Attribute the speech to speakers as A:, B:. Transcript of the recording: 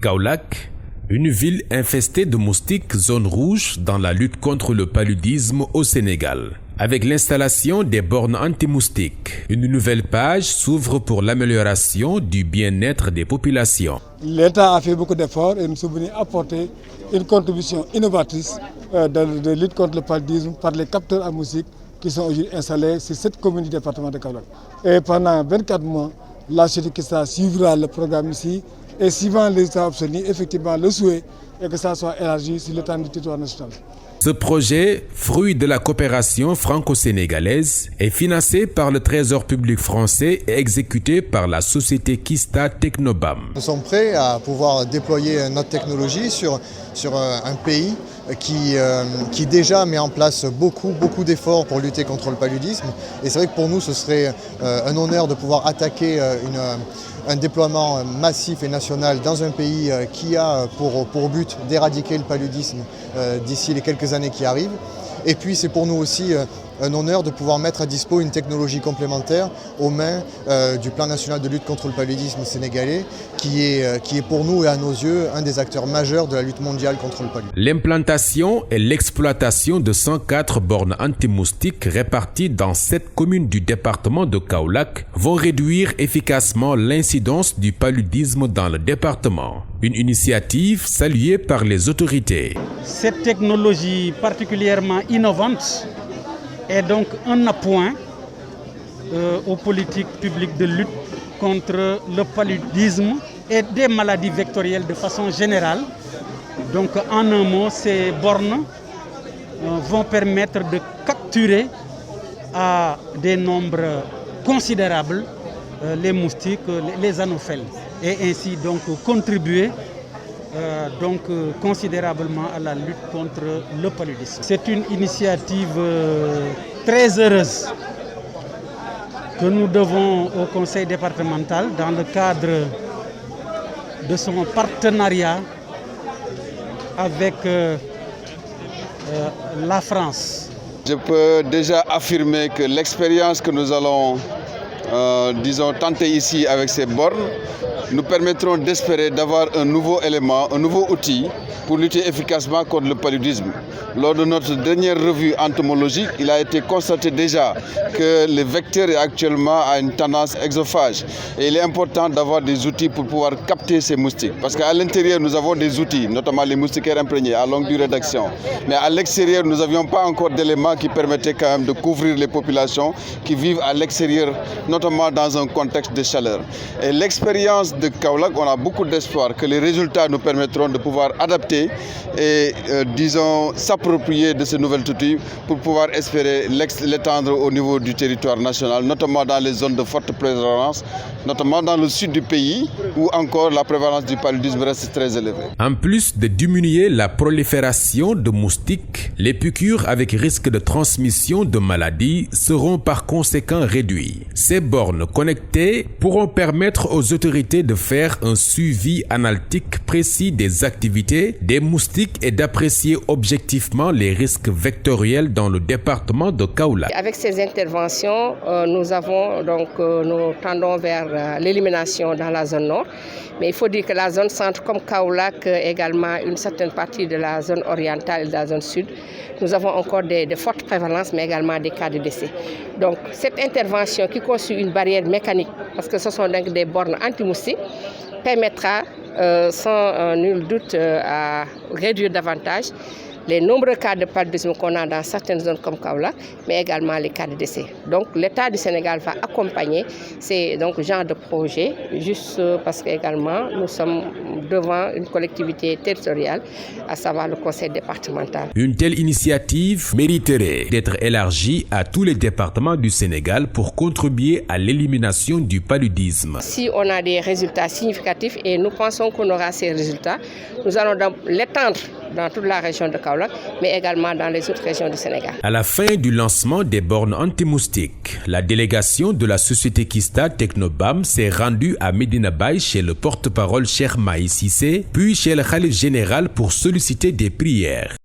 A: Kaolack, une ville infestée de moustiques, zone rouge dans la lutte contre le paludisme au Sénégal. Avec l'installation des bornes anti-moustiques, une nouvelle page s'ouvre pour l'amélioration du bien-être des populations.
B: L'État a fait beaucoup d'efforts et nous sommes venus apporter une contribution innovatrice de lutte contre le paludisme par les capteurs à moustiques qui sont aujourd'hui installés sur cette commune du département de Kaolack. Et pendant 24 mois, la société Kista suivra le programme ici et suivant les résultats obtenus, effectivement le souhait est que ça soit élargi sur l'étendue du territoire national.
A: Ce projet, fruit de la coopération franco-sénégalaise, est financé par le Trésor public français et exécuté par la société Kista Technobam.
C: Nous sommes prêts à pouvoir déployer notre technologie sur un pays qui déjà met en place beaucoup d'efforts pour lutter contre le paludisme. Et c'est vrai que pour nous, ce serait un honneur de pouvoir attaquer un déploiement massif et national dans un pays qui a pour but d'éradiquer le paludisme d'ici les quelques années qui arrivent. Et puis c'est pour nous aussi un honneur de pouvoir mettre à dispo une technologie complémentaire aux mains du plan national de lutte contre le paludisme sénégalais qui est pour nous et à nos yeux un des acteurs majeurs de la lutte mondiale contre le paludisme.
A: L'implantation et l'exploitation de 104 bornes anti-moustiques réparties dans 7 communes du département de Kaolack vont réduire efficacement l'incidence du paludisme dans le département. Une initiative saluée par les autorités.
D: Cette technologie particulièrement innovante est donc un appoint aux politiques publiques de lutte contre le paludisme et des maladies vectorielles de façon générale. Donc en un mot, ces bornes vont permettre de capturer à des nombres considérables les moustiques, les anophèles, et ainsi donc contribuer considérablement à la lutte contre le paludisme. C'est une initiative très heureuse que nous devons au conseil départemental dans le cadre de son partenariat avec la France.
E: Je peux déjà affirmer que l'expérience que nous allons tenter ici avec ces bornes nous permettront d'espérer d'avoir un nouveau élément, un nouveau outil pour lutter efficacement contre le paludisme. Lors de notre dernière revue entomologique, il a été constaté déjà que le vecteur est actuellement à une tendance exophage. Et il est important d'avoir des outils pour pouvoir capter ces moustiques. Parce qu'à l'intérieur, nous avons des outils, notamment les moustiquaires imprégnés à longue durée d'action. Mais à l'extérieur, nous n'avions pas encore d'éléments qui permettaient quand même de couvrir les populations qui vivent à l'extérieur, notamment dans un contexte de chaleur. Et l'expérience de Kaolack, on a beaucoup d'espoir que les résultats nous permettront de pouvoir adapter et s'approprier de ces nouvelles outils pour pouvoir espérer l'étendre au niveau du territoire national, notamment dans les zones de forte prévalence, notamment dans le sud du pays où encore la prévalence du paludisme reste très élevée.
A: En plus de diminuer la prolifération de moustiques, les piqûres avec risque de transmission de maladies seront par conséquent réduites. Ces bornes connectées pourront permettre aux autorités de faire un suivi analytique précis des activités des moustiques et d'apprécier objectivement les risques vectoriels dans le département de Kaolack.
F: Avec ces interventions, nous tendons vers l'élimination dans la zone nord. Mais il faut dire que la zone centre comme Kaolack, également une certaine partie de la zone orientale et de la zone sud, nous avons encore de fortes prévalences, mais également des cas de décès. Donc cette intervention qui constitue une barrière mécanique, parce que ce sont donc des bornes anti-moustiques, permettra sans nul doute à réduire davantage les nombreux cas de paludisme qu'on a dans certaines zones comme Kaolack, mais également les cas de décès. Donc l'État du Sénégal va accompagner ces genres de projets, juste parce qu'également nous sommes devant une collectivité territoriale, à savoir le conseil départemental.
A: Une telle initiative mériterait d'être élargie à tous les départements du Sénégal pour contribuer à l'élimination du paludisme.
F: Si on a des résultats significatifs et nous pensons qu'on aura ces résultats, nous allons l'étendre dans toute la région de Kaolack, mais également dans les autres régions du Sénégal.
A: À la fin du lancement des bornes anti-moustiques, la délégation de la société Kista Technobam s'est rendue à Medina Baye chez le porte-parole Cheikh Mahi Cissé, puis chez le Khalif général pour solliciter des prières.